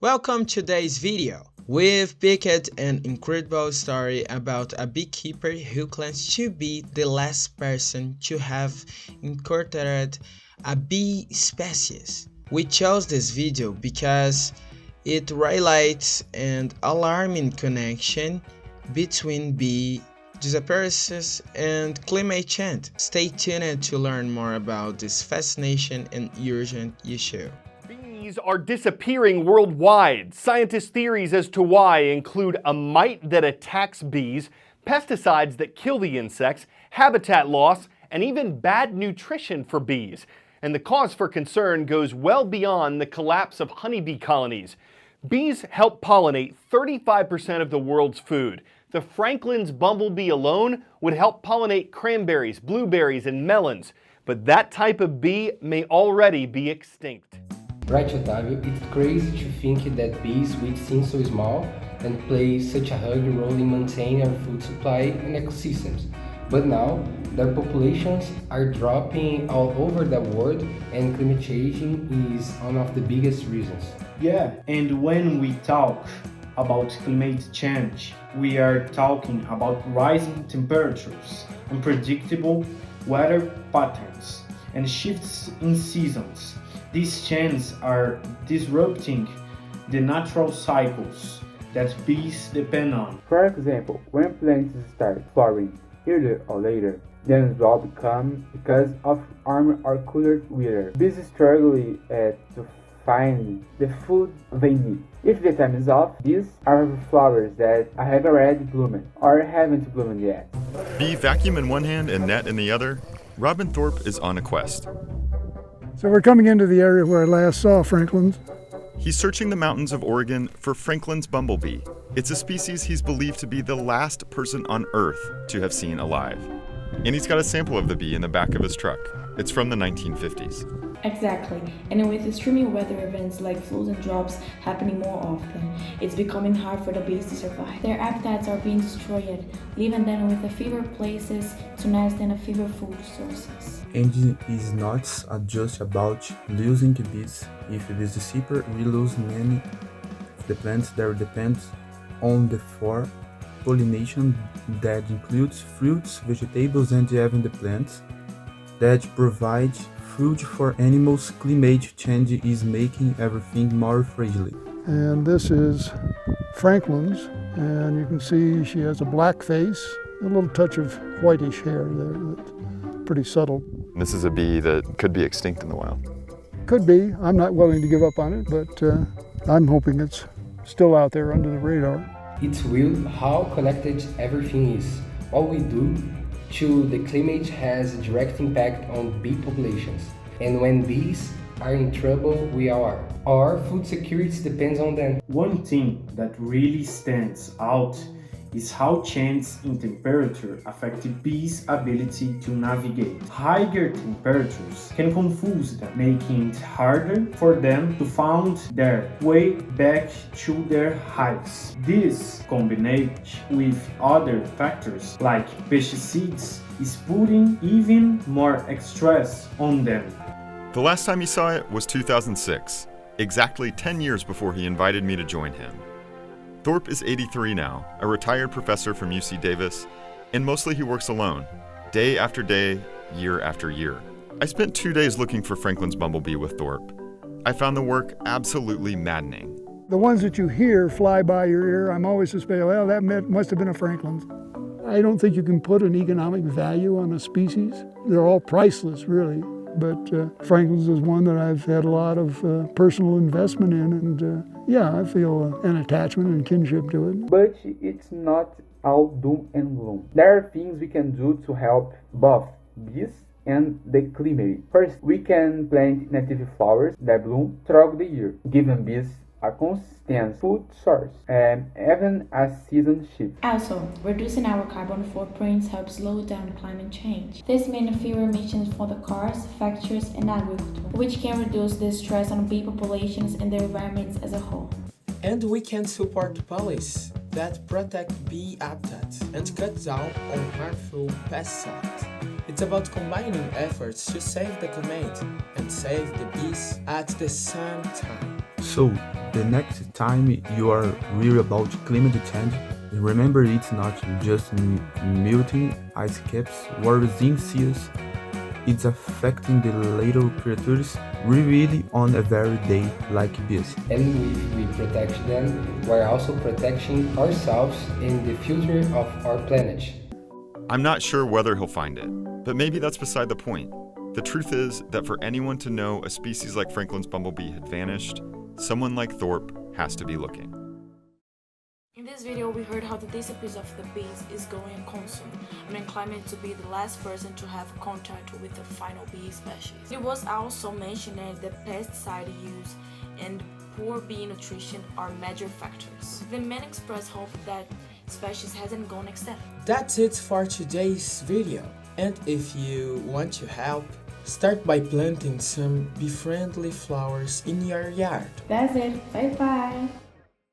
Welcome to today's video. We've picked an incredible story about a beekeeper who claims to be the last person to have encountered a bee species. We chose this video because it highlights an alarming connection between bee disappearances and climate change. Stay tuned to learn more about this fascinating and urgent issue. Bees are disappearing worldwide. Scientists' theories as to why include a mite that attacks bees, pesticides that kill the insects, habitat loss, and even bad nutrition for bees. And the cause for concern goes well beyond the collapse of honeybee colonies. Bees help pollinate 35% of the world's food. The Franklin's bumblebee alone would help pollinate cranberries, blueberries, and melons. But that type of bee may already be extinct. Right, Otávio, it's crazy to think that bees, which seem so small and play such a huge role in maintaining our food supply and ecosystems. But now, their populations are dropping all over the world, and climate change is one of the biggest reasons. Yeah, and when we talk about climate change, we are talking about rising temperatures, unpredictable weather patterns, and shifts in seasons. These changes are disrupting the natural cycles that bees depend on. For example, when plants start flowering earlier or later than usual because of warmer or cooler weather, bees struggle to find the food they need. If the time is off, these are flowers that have already bloomed or haven't bloomed yet. Bee vacuum in one hand and net in the other, Robin Thorpe is on a quest. So we're coming into the area where I last saw Franklin's. He's searching the mountains of Oregon for Franklin's bumblebee. It's a species he's believed to be the last person on Earth to have seen alive. And he's got a sample of the bee in the back of his truck. It's from the 1950s. Exactly, and with extreme weather events like floods and droughts happening more often, it's becoming hard for the bees to survive. Their habitats are being destroyed, leaving them with the fewer places to nest and fewer food sources. And it's not just about losing bees. If bees disappear, we lose many of the plants that depend on the for pollination that includes fruits, vegetables, and even the plants that provide food for animals. Climate change is making everything more fragile. And this is Franklin's, and you can see she has a black face, a little touch of whitish hair there, that's pretty subtle. This is a bee that could be extinct in the wild. Could be. I'm not willing to give up on it, but I'm hoping it's still out there under the radar. It's weird how connected everything is. What we do to the climate has a direct impact on bee populations. And when bees are in trouble, we are. Our food security depends on them. One thing that really stands out is how changes in temperature affect bees' ability to navigate. Higher temperatures can confuse them, making it harder for them to find their way back to their hives. This, combined with other factors like pesticides, is putting even more stress on them. The last time he saw it was 2006, exactly 10 years before he invited me to join him. Thorpe is 83 now, a retired professor from UC Davis, and mostly he works alone, day after day, year after year. I spent 2 days looking for Franklin's bumblebee with Thorpe. I found the work absolutely maddening. The ones that you hear fly by your ear, I'm always suspecting, well, that must have been a Franklin's. I don't think you can put an economic value on a species. They're all priceless, really. But Franklin's is one that I've had a lot of personal investment in, and yeah, I feel an attachment and kinship to it. But it's not all doom and gloom. There are things we can do to help both bees and the climate. First, we can plant native flowers that bloom throughout the year, giving bees a consistent food source and even a season shift. Also, reducing our carbon footprints helps slow down climate change. This means fewer emissions for the cars, factories, and agriculture, which can reduce the stress on bee populations and the environment as a whole. And we can support policies that protect bee habitats and cut down on harmful pesticides. It's about combining efforts to save the climate and save the bees at the same time. So, the next time you are worried about climate change, remember it's not just melting ice caps or zinc seals, it's affecting the little creatures really on a very day like this. And if we protect them, we're also protecting ourselves and the future of our planet. I'm not sure whether he'll find it, but maybe that's beside the point. The truth is that for anyone to know a species like Franklin's bumblebee had vanished, someone like Thorpe has to be looking. In this video, we heard how the disappearance of the bees is going concern, and climate to be the last person to have contact with the final bee species. It was also mentioned that pesticide use and poor bee nutrition are major factors. The men express hope that species hasn't gone extinct. That's it for today's video. And if you want to help, start by planting some bee-friendly flowers in your yard. That's it. Bye bye.